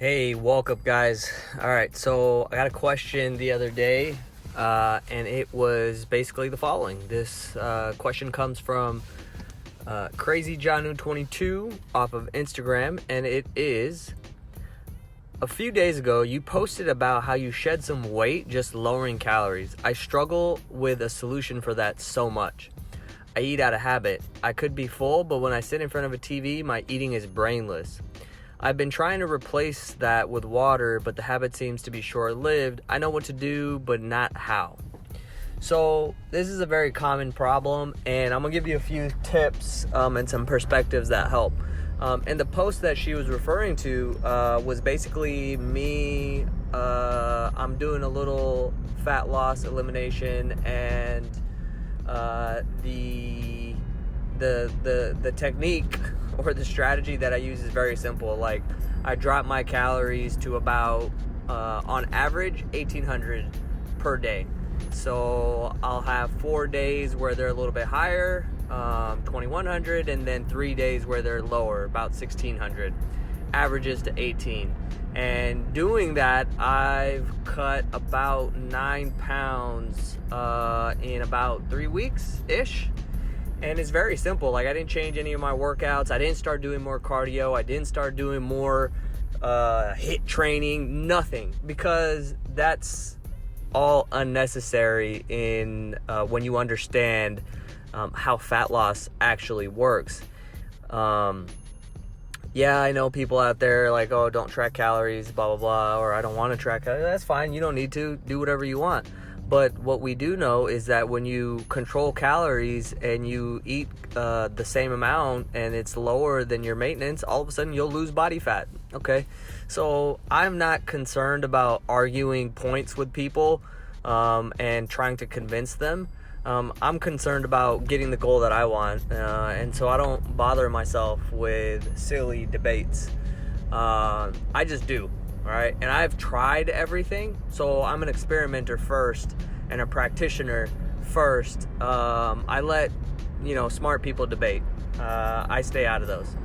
Hey, welcome guys. All right, so I got a question the other day, and it was basically the following. This question comes from Crazy Janu 22 off of Instagram, and it is: a few days ago, you posted about how you shed some weight just lowering calories. I struggle with a solution for that so much. I eat out of habit. I could be full, but when I sit in front of a TV, my eating is brainless. I've been trying to replace that with water, but the habit seems to be short-lived. I know what to do, but not how. So this is a very common problem, and I'm gonna give you a few tips and some perspectives that help. And the post that she was referring to was basically me. I'm doing a little fat loss elimination, and the technique or the strategy that I use is very simple. Like, I drop my calories to about on average 1,800 per day. So I'll have 4 days where they're a little bit higher, 2,100, and then 3 days where they're lower, about 1,600. Averages to 18. And doing that, I've cut about 9 pounds in about 3 weeks ish. And it's very simple. Like, I didn't change any of my workouts. I didn't start doing more cardio. I didn't start doing more HIIT training. Nothing. Because that's all unnecessary in when you understand how fat loss actually works. Yeah, I know people out there like, oh, don't track calories, blah, blah, blah, or I don't want to track calories. That's fine. You don't need to. Do whatever you want. But what we do know is that when you control calories and you eat the same amount and it's lower than your maintenance, all of a sudden you'll lose body fat, okay? So I'm not concerned about arguing points with people and trying to convince them. I'm concerned about getting the goal that I want, and so I don't bother myself with silly debates. I just do. All right, and I've tried everything, so I'm an experimenter first and a practitioner first. I let smart people debate. I stay out of those.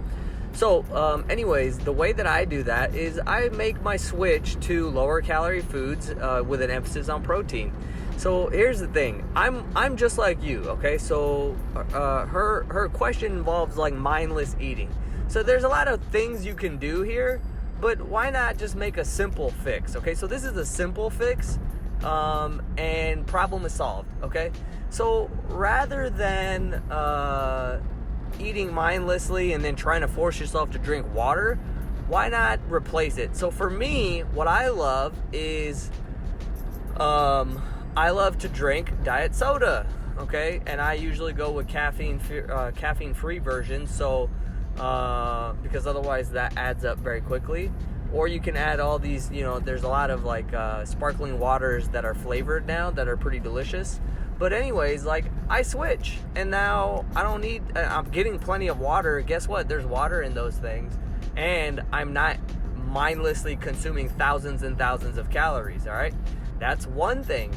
So anyways, the way that I do that is I make my switch to lower calorie foods with an emphasis on protein. So here's the thing, I'm just like you, okay? So her question involves like mindless eating. So there's a lot of things you can do here. But why not just make a simple fix, okay? So this is a simple fix, and problem is solved, okay? So rather than eating mindlessly and then trying to force yourself to drink water, why not replace it? So for me, what I love is I love to drink diet soda, okay? And I usually go with caffeine-free versions, so because otherwise that adds up very quickly. Or you can add all these, there's a lot of like sparkling waters that are flavored now that are pretty delicious. But anyways, like, I switch, and now I don't need, I'm getting plenty of water. Guess what? There's water in those things, and I'm not mindlessly consuming thousands and thousands of calories, all right? That's one thing.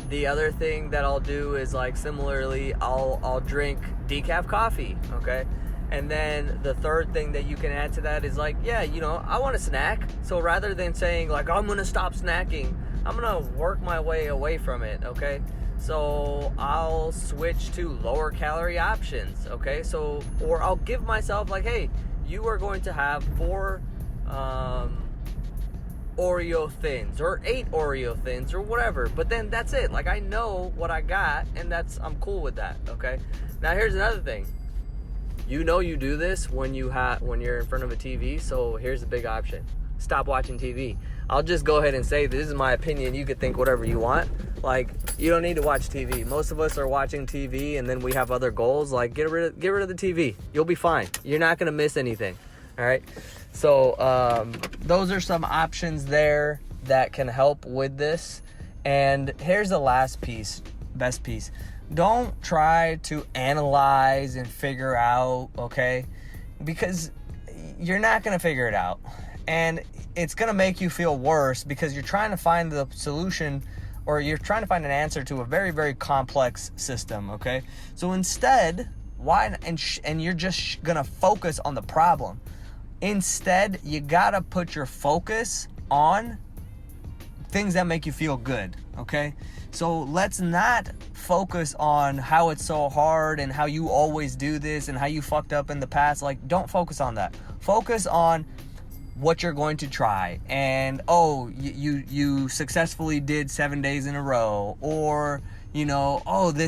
The other thing that I'll do is, like, similarly, I'll drink decaf coffee, okay? And then the third thing that you can add to that is, like, yeah, I want a snack. So rather than saying, like, I'm going to stop snacking, I'm going to work my way away from it, okay? So I'll switch to lower calorie options, okay? So, or I'll give myself, like, hey, you are going to have 4 Oreo Thins or 8 Oreo Thins or whatever, but then that's it. Like, I know what I got, and I'm cool with that, okay? Now here's another thing. You do this when you're in front of a TV, so here's the big option. Stop watching TV. I'll just go ahead and say this is my opinion. You could think whatever you want. Like, you don't need to watch TV. Most of us are watching TV, and then we have other goals. Like, get rid of the TV. You'll be fine. You're not gonna miss anything. All right. So those are some options there that can help with this. And here's the best piece. Don't try to analyze and figure out, okay? Because you're not going to figure it out. And it's going to make you feel worse because you're trying to find the solution, or you're trying to find an answer to a very, very complex system, okay? So instead, and you're just going to focus on the problem. Instead, you gotta put your focus on things that make you feel good, okay? So let's not focus on how it's so hard and how you always do this and how you fucked up in the past. Like, don't focus on that. Focus on what you're going to try. And, oh, you successfully did 7 days in a row. Or, you know, oh, they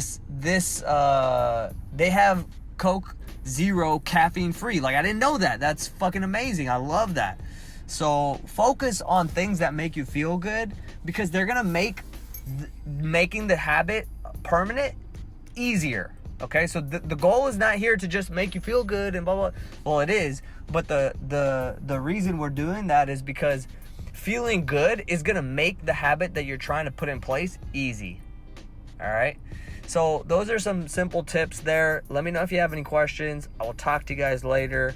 have Coke Zero caffeine free. Like, I didn't know that. That's fucking amazing. I love that. So focus on things that make you feel good, because they're gonna make making the habit permanent easier. Okay, so the goal is not here to just make you feel good and blah blah. Well, it is, but the reason we're doing that is because feeling good is gonna make the habit that you're trying to put in place easy. All right. So those are some simple tips there. Let me know if you have any questions. I will talk to you guys later.